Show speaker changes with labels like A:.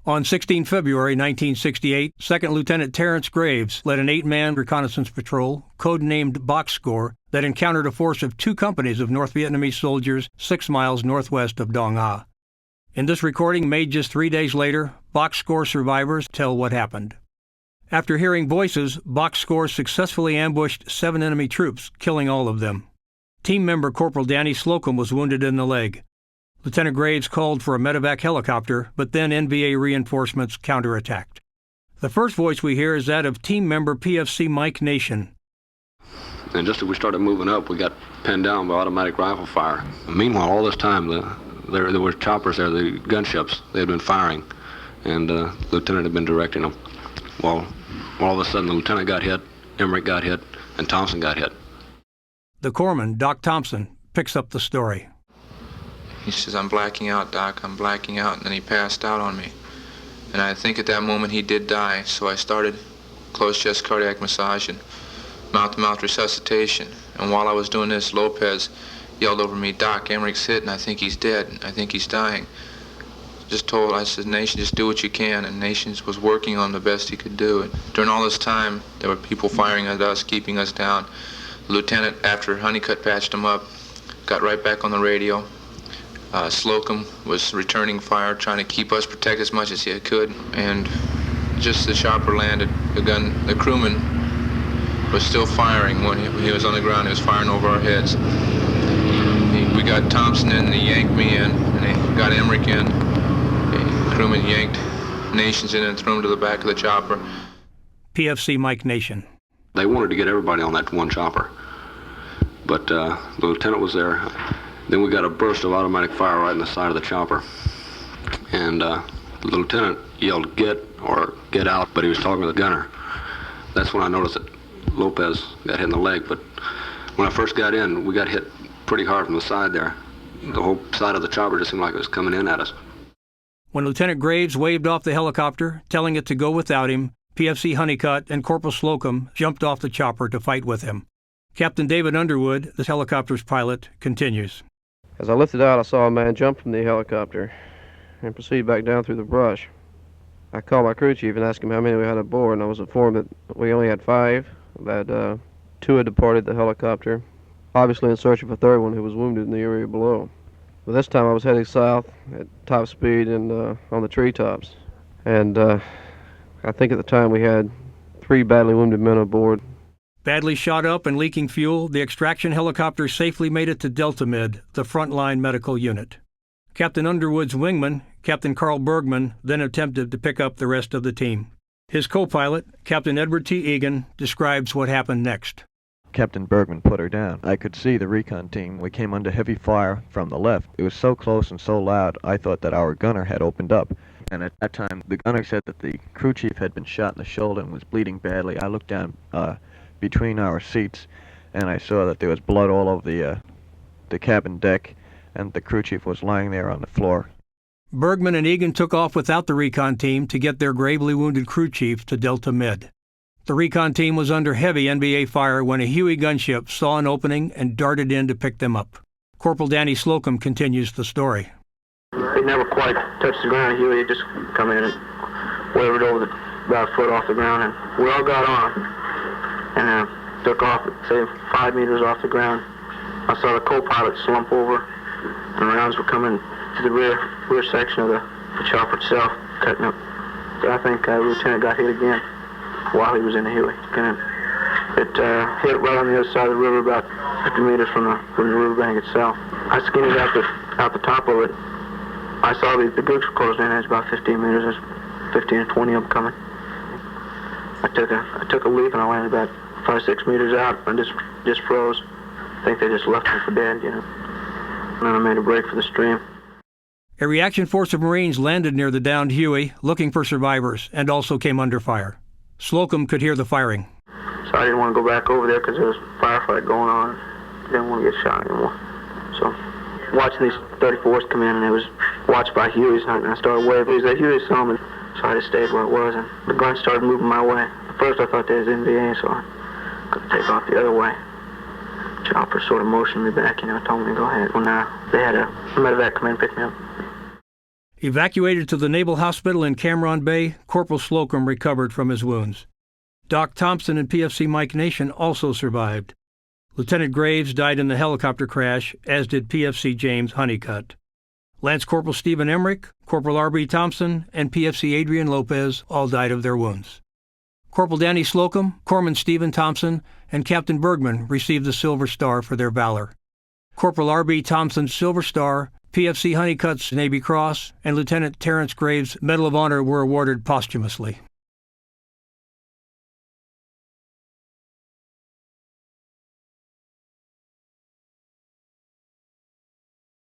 A: On 16 February 1968, 2nd Lieutenant Terrence Graves led an 8-man reconnaissance patrol, codenamed Box Score, that encountered a force of 2 companies of North Vietnamese soldiers 6 miles northwest of Dong Ha. In this recording, made just 3 days later, Box Score survivors tell what happened. After hearing voices, Box Score successfully ambushed 7 enemy troops, killing all of them. Team member Corporal Danny Slocum was wounded in the leg. Lieutenant Graves called for a medevac helicopter, but then NVA reinforcements counterattacked. The first voice we hear is that of team member PFC Mike Nation.
B: And just as we started moving up, we got pinned down by automatic rifle fire. And meanwhile, all this time, there were choppers there, the gunships. They had been firing, and the lieutenant had been directing them. Well, all of a sudden, the lieutenant got hit, Emmerich got hit, and Thompson got hit.
A: The corpsman, Doc Thompson, picks up the story.
C: He says, "I'm blacking out, Doc, I'm blacking out," and then he passed out on me. And I think at that moment he did die, so I started closed chest cardiac massage and mouth-to-mouth resuscitation. And while I was doing this, Lopez yelled over me, "Doc, Emmerich's hit, and I think he's dead. I think he's dying." I said, "Nation, just do what you can," and Nation was working on the best he could do. And during all this time, there were people firing at us, keeping us down. The lieutenant, after Honeycutt patched him up, got right back on the radio. Slocum was returning fire, trying to keep us protected as much as he could, and just the chopper landed, the crewman was still firing when he was on the ground. He was firing over our heads. We got Thompson in, and he yanked me in, and he got Emmerich in. The crewman yanked Nations in and threw him to the back of the chopper.
A: PFC Mike Nation.
B: They wanted to get everybody on that one chopper, but the lieutenant was there. Then we got a burst of automatic fire right in the side of the chopper. And the lieutenant yelled, "Get," or "Get out," but he was talking to the gunner. That's when I noticed that Lopez got hit in the leg. But when I first got in, we got hit pretty hard from the side there. The whole side of the chopper just seemed like it was coming in at us.
A: When Lieutenant Graves waved off the helicopter, telling it to go without him, PFC Honeycutt and Corporal Slocum jumped off the chopper to fight with him. Captain David Underwood, the helicopter's pilot, continues.
D: As I lifted out, I saw a man jump from the helicopter and proceed back down through the brush. I called my crew chief and asked him how many we had aboard, and I was informed that we only had 5, that 2 had departed the helicopter, obviously in search of a 3rd one who was wounded in the area below. But this time I was heading south at top speed and on the treetops. And I think at the time we had 3 badly wounded men aboard.
A: Badly shot up and leaking fuel, the extraction helicopter safely made it to Delta Med, the frontline medical unit. Captain Underwood's wingman, Captain Carl Bergman, then attempted to pick up the rest of the team. His co-pilot, Captain Edward T. Egan, describes what happened next.
E: Captain Bergman put her down. I could see the recon team. We came under heavy fire from the left. It was so close and so loud, I thought that our gunner had opened up. And at that time, the gunner said that the crew chief had been shot in the shoulder and was bleeding badly. I looked down between our seats, and I saw that there was blood all over the cabin deck, and the crew chief was lying there on the floor.
A: Bergman and Egan took off without the recon team to get their gravely wounded crew chief to Delta Med. The recon team was under heavy NVA fire when a Huey gunship saw an opening and darted in to pick them up. Corporal Danny Slocum continues the story.
F: He never quite touched the ground. Huey just come in and wavered over about a foot off the ground, and we all got on and took off, say 5 meters off the ground. I saw the co-pilot slump over, and rounds were coming to the rear section of the chopper itself, cutting up. So I think the lieutenant got hit again while he was in the Huey. It hit right on the other side of the river, about 50 meters from the riverbank itself. I skinned it out the top of it. I saw the goods were closed in. It was about 15 meters. There's 15 or 20 of them coming. I took a leap and I landed about 5-6 meters out and just froze. I think they just left me for dead, And then I made a break for the stream.
A: A reaction force of Marines landed near the downed Huey, looking for survivors, and also came under fire. Slocum could hear the firing.
F: So I didn't want to go back over there because there was a firefight going on. Didn't want to get shot anymore. So watching these 34s come in, and it was watched by Hueys, and I started waving. It was that Huey saw me, so I just stayed where it was, and the gun started moving my way. At first I thought there was NVA, so I could take off the other way. Chopper sort of motioned me back, told me to go ahead. When they had a medevac come in and pick me up.
A: Evacuated to the Naval Hospital in Cameron Bay, Corporal Slocum recovered from his wounds. Doc Thompson and PFC Mike Nation also survived. Lieutenant Graves died in the helicopter crash, as did PFC James Honeycutt. Lance Corporal Stephen Emmerich, Corporal R.B. Thompson, and PFC Adrian Lopez all died of their wounds. Corporal Danny Slocum, Corpsman Stephen Thompson, and Captain Bergman received the Silver Star for their valor. Corporal R.B. Thompson's Silver Star, PFC Honeycutt's Navy Cross, and Lieutenant Terrence Graves' Medal of Honor were awarded posthumously.